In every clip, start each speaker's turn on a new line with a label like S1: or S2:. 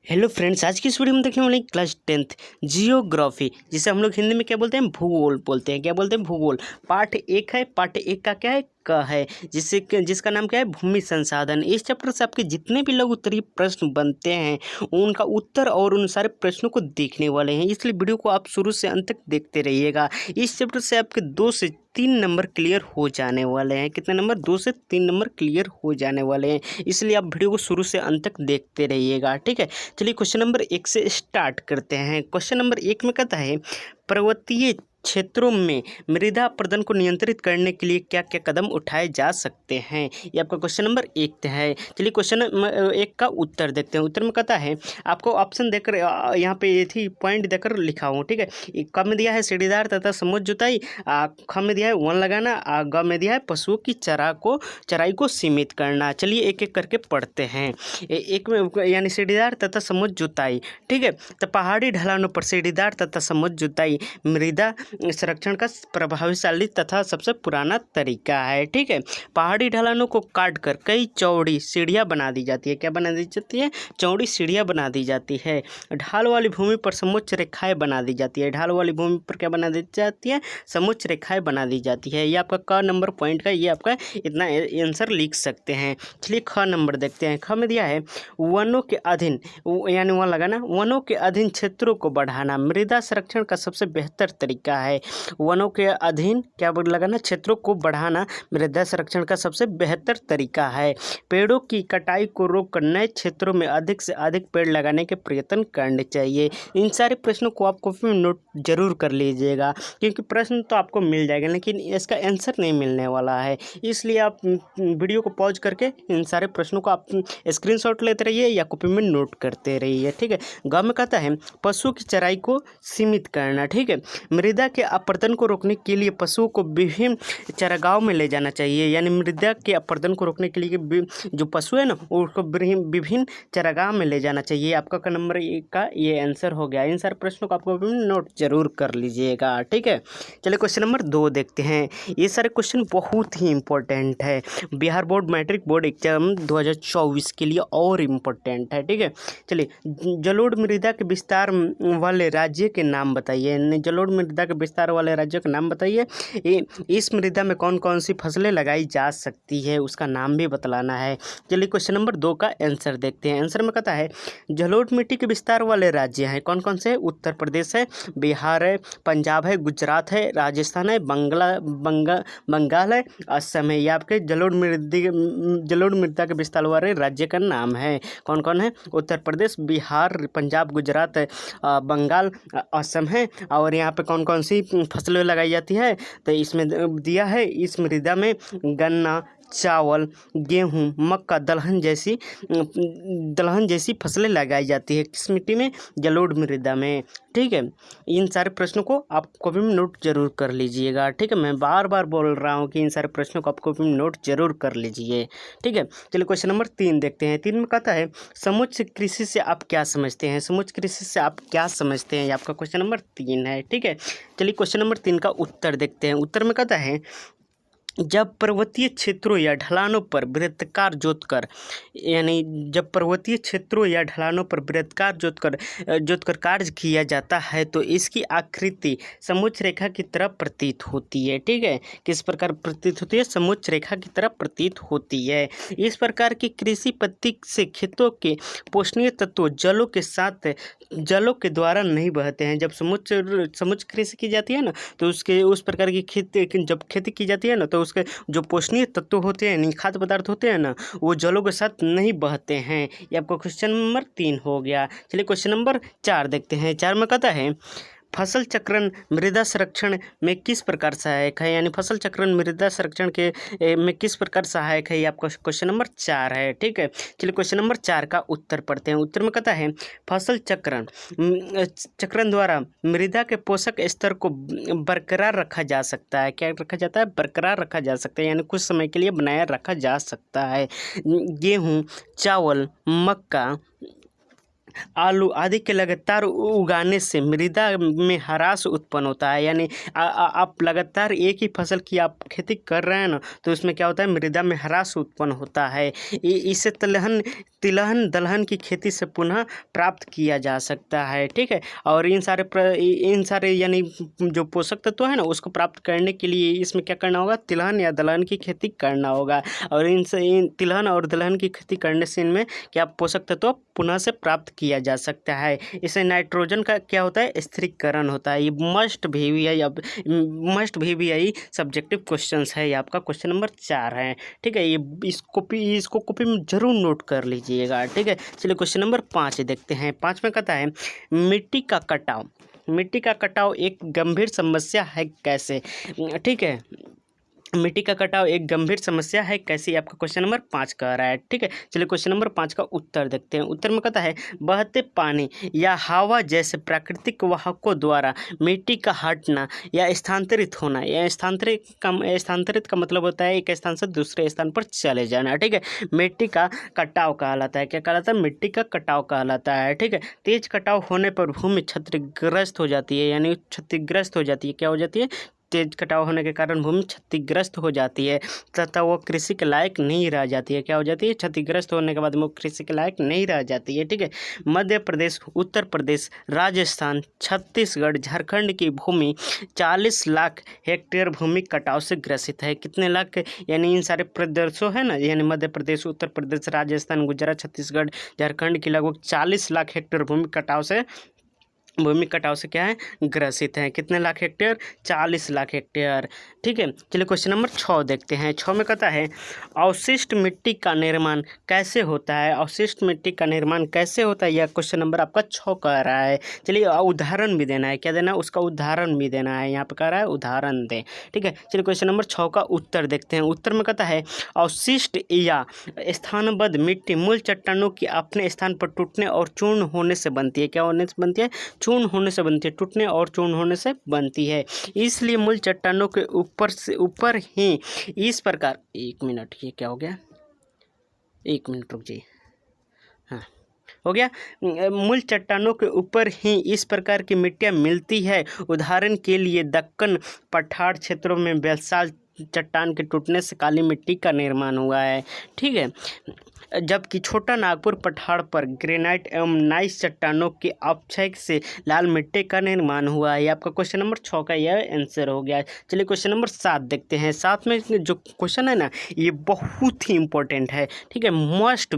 S1: Hello friends, आज की इस वीडियो में देखने वाले क्लास 10th जियोग्राफी, जिसे हम लोग हिंदी में क्या बोलते हैं, भूगोल बोलते हैं। क्या बोलते हैं? भूगोल। पार्ट 1 है। पार्ट 1 का क्या है? क है, जिसका नाम क्या है? भूमि संसाधन। इस चैप्टर से आपके जितने भी लघु उत्तरीय प्रश्न बनते हैं उनका उत्तर और उन सारे प्रश्नों को देखने वाले हैं, इसलिए वीडियो को आप शुरू से अंत तक देखते रहिएगा। इस चैप्टर से आपके 2 से 3 नंबर क्लियर हो जाने वाले हैं। कितने नंबर? 2 से 3 नंबर क्लियर हो जाने वाले हैं, इसलिए आप वीडियो को शुरू से अंत तक देखते रहिएगा। ठीक है, चलिए क्वेश्चन नंबर 1 से स्टार्ट करते हैं। क्वेश्चन नंबर 1 में कहता है, पर्वतीय क्षेत्रों में मृदा अपरदन को नियंत्रित करने के लिए क्या क्या कदम उठाए जा सकते हैं। ये आपका क्वेश्चन नंबर 1 है। चलिए क्वेश्चन 1 का उत्तर देखते हैं। उत्तर में कहता है, आपको ऑप्शन देकर यहाँ पे ये थी पॉइंट देकर लिखा हूँ। ठीक है, क में दिया है सीढ़ीदार तथा समोच्च जुताई, ख में दिया है वन लगाना, ग में दिया है पशुओं की चराई को सीमित करना। चलिए एक एक करके पढ़ते हैं। एक में यानी सीढ़ीदार तथा समोच्च जुताई। ठीक है, तो पहाड़ी ढलानों पर सीढ़ीदार तथा समोच्च जुताई मृदा संरक्षण का प्रभावशाली तथा सबसे पुराना तरीका है। ठीक है, पहाड़ी ढलानों को काट कर कई चौड़ी सीढ़ियाँ बना दी जाती है। क्या बना दी जाती है? चौड़ी सीढ़ियाँ बना दी जाती है। ढाल वाली भूमि पर समोच्च रेखाएं बना दी जाती है। ढाल वाली भूमि पर क्या बना दी जाती है? समोच्च रेखाएं बना दी जाती है। ये आपका क नंबर पॉइंट का, ये आपका इतना आंसर लिख सकते हैं। चलिए ख नंबर देखते हैं। ख में दिया है, वनों के अधीन, यानी वन लगाना, वनों के अधीन क्षेत्रों को बढ़ाना मृदा संरक्षण का सबसे बेहतर तरीका है। वनों के अधीन क्या लगाना? क्षेत्रों को बढ़ाना मृदा संरक्षण का सबसे बेहतर तरीका है। पेड़ों की कटाई को रोककर नए क्षेत्रों में अधिक से अधिक पेड़ लगाने के प्रयत्न करने चाहिए। इन सारे प्रश्नों को आप कॉपी में नोट जरूर कर लीजिएगा, क्योंकि प्रश्न तो आपको मिल जाएगा लेकिन इसका आंसर नहीं मिलने वाला है, इसलिए आप वीडियो को पॉज करके इन सारे प्रश्नों को आप स्क्रीनशॉट लेते रहिए या कॉपी में नोट करते रहिए। ठीक है, ग में कहता है, पशुओं की चराई को सीमित करना। ठीक है, मृदा के अपरदन को रोकने के लिए पशुओं को विभिन्न चरागाहों में ले जाना चाहिए। यानी मृदा के अपरदन को रोकने के लिए जो पशु है ना, उसको विभिन्न चरागाह में ले जाना चाहिए। आपका नंबर 1 का ये आंसर हो गया। इन सारे प्रश्नों को आपको नोट जरूर कर लीजिएगा। ठीक है, चलिए क्वेश्चन नंबर 2 देखते हैं। ये सारे क्वेश्चन बहुत ही इंपॉर्टेंट है, Bihar board matric board exam 2024 के लिए और इम्पोर्टेंट है। ठीक है, चलिए जलोढ़ मृदा के विस्तार वाले राज्य के नाम बताइए। जलोढ़ मृदा के विस्तार वाले राज्यों के नाम बताइए। इस मृदा में कौन कौन सी फसलें लगाई जा सकती है, उसका नाम भी बतलाना है। चलिए क्वेश्चन नंबर 2 का आंसर देखते हैं। आंसर में कहता है, जलोढ़ मिट्टी के विस्तार वाले राज्य हैं। कौन कौन से? उत्तर प्रदेश है, बिहार है, पंजाब है, गुजरात है, राजस्थान है, बंगाल है, असम है। ये आपके जलोढ़ मृदा के विस्तार वाले राज्य का नाम है। कौन कौन है? उत्तर प्रदेश, बिहार, पंजाब, गुजरात, बंगाल, असम है। और यहाँ पे कौन कौन सी फसलें लगाई जाती है, तो इसमें दिया है, इस मृदा में गन्ना, चावल, गेहूं, मक्का, दलहन जैसी फसलें लगाई जाती है। किस मिट्टी में? जलोढ़ मृदा में। ठीक है, इन सारे प्रश्नों को आप कॉपी में नोट जरूर कर लीजिएगा। ठीक है, मैं बार बार बोल रहा हूँ कि इन सारे प्रश्नों को आप कॉपी में नोट जरूर कर लीजिए। ठीक है, चलिए क्वेश्चन नंबर 3 देखते हैं। 3 में कहता है, समुच्च कृषि से आप क्या समझते हैं? समुच्च कृषि से आप क्या समझते हैं? ये आपका क्वेश्चन नंबर 3 है। ठीक है, चलिए क्वेश्चन नंबर 3 का उत्तर देखते हैं। उत्तर में कहता है, जब पर्वतीय क्षेत्रों या ढलानों पर वृत्ताकार जोतकर, यानी जब पर्वतीय क्षेत्रों या ढलानों पर वृत्ताकार जोतकर कार्य किया जाता है तो इसकी आकृति समुच्च रेखा की तरह प्रतीत होती है। ठीक है, किस प्रकार प्रतीत होती है? समुच्च रेखा की तरह प्रतीत होती है। इस प्रकार की कृषि पद्धति से खेतों के पोषणीय तत्व जलों के द्वारा नहीं बहते हैं। जब समुच्च कृषि की जाती है ना, तो उस प्रकार की जब खेती की जाती है ना, तो उसके जो पोषणीय तत्व होते हैं, खाद्य पदार्थ होते हैं ना, वो जलों के साथ नहीं बहते हैं। ये आपका क्वेश्चन नंबर 3 हो गया। चलिए क्वेश्चन नंबर 4 देखते हैं। 4 में कहता है, फसल चक्रण मृदा संरक्षण में किस प्रकार सहायक है? यानी फसल चक्रण मृदा संरक्षण के में किस प्रकार सहायक है? ये आपका क्वेश्चन नंबर 4 है। ठीक है, चलिए क्वेश्चन नंबर 4 का उत्तर पढ़ते हैं। उत्तर में कहता है, फसल चक्रण द्वारा मृदा के पोषक स्तर को बरकरार रखा जा सकता है। क्या रखा जाता है? बरकरार रखा जा सकता है, यानी कुछ समय के लिए बनाया रखा जा सकता है। गेहूँ, चावल, मक्का, आलू आदि के लगातार उगाने से मृदा में ह्रास उत्पन्न होता है। यानी आप लगातार एक ही फसल की आप खेती कर रहे हैं ना, तो उसमें क्या होता है, मृदा में ह्रास उत्पन्न होता है। इसे तिलहन दलहन की खेती से पुनः प्राप्त किया जा सकता है। ठीक है, और इन सारे यानी जो पोषक तत्व है ना, उसको प्राप्त करने के लिए इसमें क्या करना होगा, तिलहन या दलहन की खेती करना होगा। और इन तिलहन और दलहन की खेती करने से इनमें क्या पोषक तत्व पुनः से प्राप्त किया जा सकता है। इससे नाइट्रोजन का क्या होता है, स्थिरीकरण होता है। ये मस्ट भी आई सब्जेक्टिव क्वेश्चंस है। ये आपका क्वेश्चन नंबर 4 है। ठीक है, ये इसको कॉपी में जरूर नोट कर लीजिएगा। ठीक है, चलिए क्वेश्चन नंबर 5 देखते हैं। 5 में कहता है मिट्टी का कटाव एक गंभीर समस्या है कैसे। ठीक है, मिट्टी का कटाव एक गंभीर समस्या है कैसे, आपका क्वेश्चन नंबर 5 कह रहा है। ठीक है, चलिए क्वेश्चन नंबर 5 का उत्तर देखते हैं। उत्तर में कहता है बहते पानी या हवा जैसे प्राकृतिक वाहकों द्वारा मिट्टी का हटना या स्थानांतरित होना। या स्थानांतरित का मतलब होता है एक स्थान से दूसरे स्थान पर चले जाना। ठीक है, मिट्टी का कटाव कहलाता है। क्या कहलाता है, मिट्टी का कटाव कहलाता है। ठीक है, तेज कटाव होने पर भूमि क्षतिग्रस्त हो जाती है। यानी क्षतिग्रस्त हो जाती है, क्या हो जाती है, तेज कटाव होने के कारण भूमि क्षतिग्रस्त हो जाती है तथा वो कृषि के लायक नहीं रह जाती है। क्या हो जाती है, क्षतिग्रस्त होने के बाद वो कृषि के लायक नहीं रह जाती है। ठीक है, मध्य प्रदेश, उत्तर प्रदेश, राजस्थान, छत्तीसगढ़, झारखंड की भूमि 40 लाख हेक्टेयर भूमि कटाव से ग्रसित है। कितने लाख, यानी इन सारे प्रदेशों है ना, यानी मध्य प्रदेश, उत्तर प्रदेश, राजस्थान, गुजरात, छत्तीसगढ़, झारखंड की लगभग 40 लाख हेक्टेयर भूमि कटाव से क्या है, ग्रसित है। कितने लाख हेक्टेयर, 40 लाख हेक्टेयर। ठीक है, चलिए क्वेश्चन नंबर 6 देखते हैं। 6 में कहता है अवशिष्ट मिट्टी का निर्माण कैसे होता है। अवशिष्ट मिट्टी का निर्माण कैसे होता है, यह क्वेश्चन नंबर आपका 6 कह रहा है। चलिए उदाहरण भी देना है, क्या देना है, उसका उदाहरण भी देना है। यहाँ पे कह रहा है उदाहरण दें। ठीक है, चलिए क्वेश्चन नंबर 6 का उत्तर देखते हैं। उत्तर में कहता है अवशिष्ट या स्थानबद्ध मिट्टी मूल चट्टानों की अपने स्थान पर टूटने और चूर्ण होने से बनती है। क्या होने से बनती है, चूर्ण होने से बनती है, टूटने और चूर्ण होने से बनती है। इसलिए मूल चट्टानों के ऊपर ही इस प्रकार, एक मिनट, ये क्या हो गया, एक मिनट रुक जाइए, हाँ हो गया। मूल चट्टानों के ऊपर ही इस प्रकार की मिट्टियाँ मिलती है। उदाहरण के लिए दक्कन पठार क्षेत्रों में बेलसाल चट्टान के टूटने से काली मिट्टी का निर्माण हुआ है। ठीक है, जबकि छोटा नागपुर पठार पर ग्रेनाइट एवं नाइस चट्टानों के अपक्षय से लाल मिट्टी का निर्माण हुआ है। आपका क्वेश्चन नंबर 6 का यह आंसर हो गया। चलिए क्वेश्चन नंबर 7 देखते हैं। 7 में जो क्वेश्चन है ना, ये बहुत ही इंपॉर्टेंट है। ठीक है, मस्ट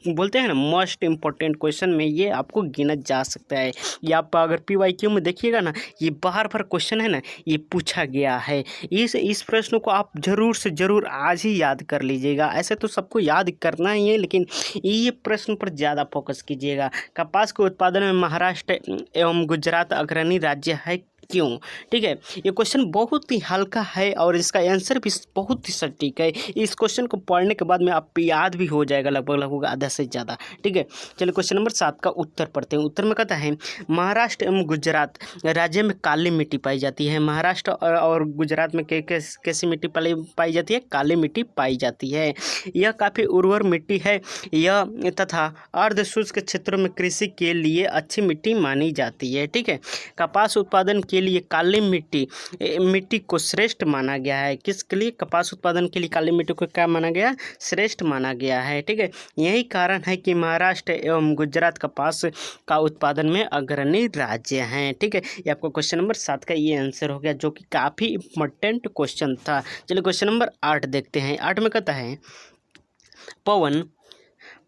S1: बोलते हैं ना, मस्ट इंपॉर्टेंट क्वेश्चन में ये आपको गिना जा सकता है। ये आप अगर PYQ में देखिएगा ना, ये बार क्वेश्चन है ना, ये पूछा गया है। इस प्रश्न को आप जरूर से जरूर आज ही याद कर लीजिएगा। ऐसे तो सबको याद करना ही है, लेकिन ये प्रश्न पर ज़्यादा फोकस कीजिएगा। कपास के उत्पादन में महाराष्ट्र एवं गुजरात अग्रणी राज्य है, क्यों। ठीक है, ये क्वेश्चन बहुत ही हल्का है और इसका आंसर भी बहुत ही सटीक है। इस क्वेश्चन को पढ़ने के बाद में आप याद भी हो जाएगा लगभग आधा से ज़्यादा। ठीक है, चलिए क्वेश्चन नंबर 7 का उत्तर पढ़ते हैं। उत्तर में कहता है महाराष्ट्र एवं गुजरात राज्य में काली मिट्टी पाई जाती है। महाराष्ट्र और गुजरात में कैसी मिट्टी पाई जाती है, काली मिट्टी पाई जाती है। यह काफ़ी उर्वर मिट्टी है यह तथा अर्ध शुष्क क्षेत्रों में कृषि के लिए अच्छी मिट्टी मानी जाती है। ठीक है, कपास उत्पादन के लिए काली मिट्टी को श्रेष्ठ माना गया है। किसके लिए, कपास उत्पादन के लिए काली मिट्टी को क्या माना गया, श्रेष्ठ माना गया है। ठीक है, यही कारण है कि महाराष्ट्र एवं गुजरात कपास का उत्पादन में अग्रणी राज्य हैं। ठीक है, ये आपको क्वेश्चन नंबर 7 का ये आंसर हो गया, जो कि काफ़ी इंपॉर्टेंट क्वेश्चन था। चलिए क्वेश्चन नंबर 8 देखते हैं। 8 में कहता है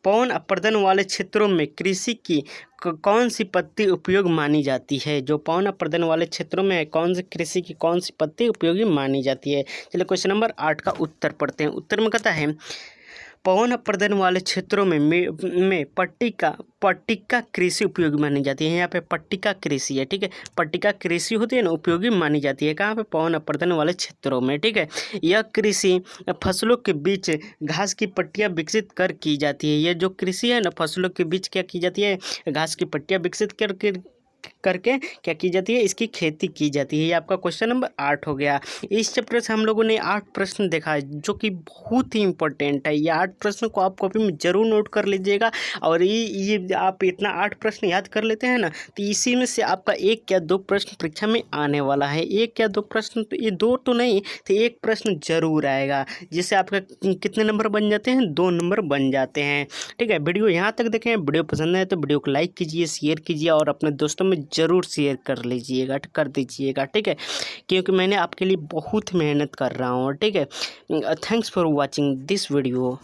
S1: पवन अपर्दन वाले क्षेत्रों में कृषि की कौन सी पत्ती उपयोग मानी जाती है। जो पवन अपर्दन वाले क्षेत्रों में कौन सी कृषि की कौन सी पत्ती उपयोगी मानी जाती है। चलिए क्वेश्चन नंबर 8 का उत्तर पढ़ते हैं। उत्तर में कहता है पवन अपर्दन वाले क्षेत्रों में पट्टिका कृषि उपयोगी मानी जाती है। यहाँ पे पट्टिका कृषि है। ठीक है, पट्टिका कृषि होती है ना, उपयोगी मानी जाती है। कहाँ पे, पवन अपर्दन वाले क्षेत्रों में। ठीक है, यह कृषि फसलों के बीच घास की पट्टियाँ विकसित कर की जाती है। यह जो कृषि है ना, फसलों के बीच क्या की जाती है, घास की पट्टियाँ विकसित करके क्या की जाती है, इसकी खेती की जाती है। ये आपका क्वेश्चन नंबर 8 हो गया। इस चैप्टर से हम लोगों ने 8 प्रश्न देखा है जो कि बहुत ही इंपॉर्टेंट है। ये 8 प्रश्न को आप कॉपी में जरूर नोट कर लीजिएगा। और ये आप इतना 8 प्रश्न याद कर लेते हैं ना, तो इसी में से आपका 1 या 2 प्रश्न परीक्षा में आने वाला है। 1 या 2 प्रश्न, तो ये 2 तो नहीं, तो 1 प्रश्न जरूर आएगा, जिससे आपका कितने नंबर बन जाते हैं, 2 नंबर बन जाते हैं। ठीक है, वीडियो यहाँ तक देखें। वीडियो पसंद है तो वीडियो को लाइक कीजिए, शेयर कीजिए और अपने दोस्तों में ज़रूर शेयर कर लीजिएगा, कर दीजिएगा। ठीक है, क्योंकि मैंने आपके लिए बहुत मेहनत कर रहा हूँ। ठीक है, thanks for watching this video.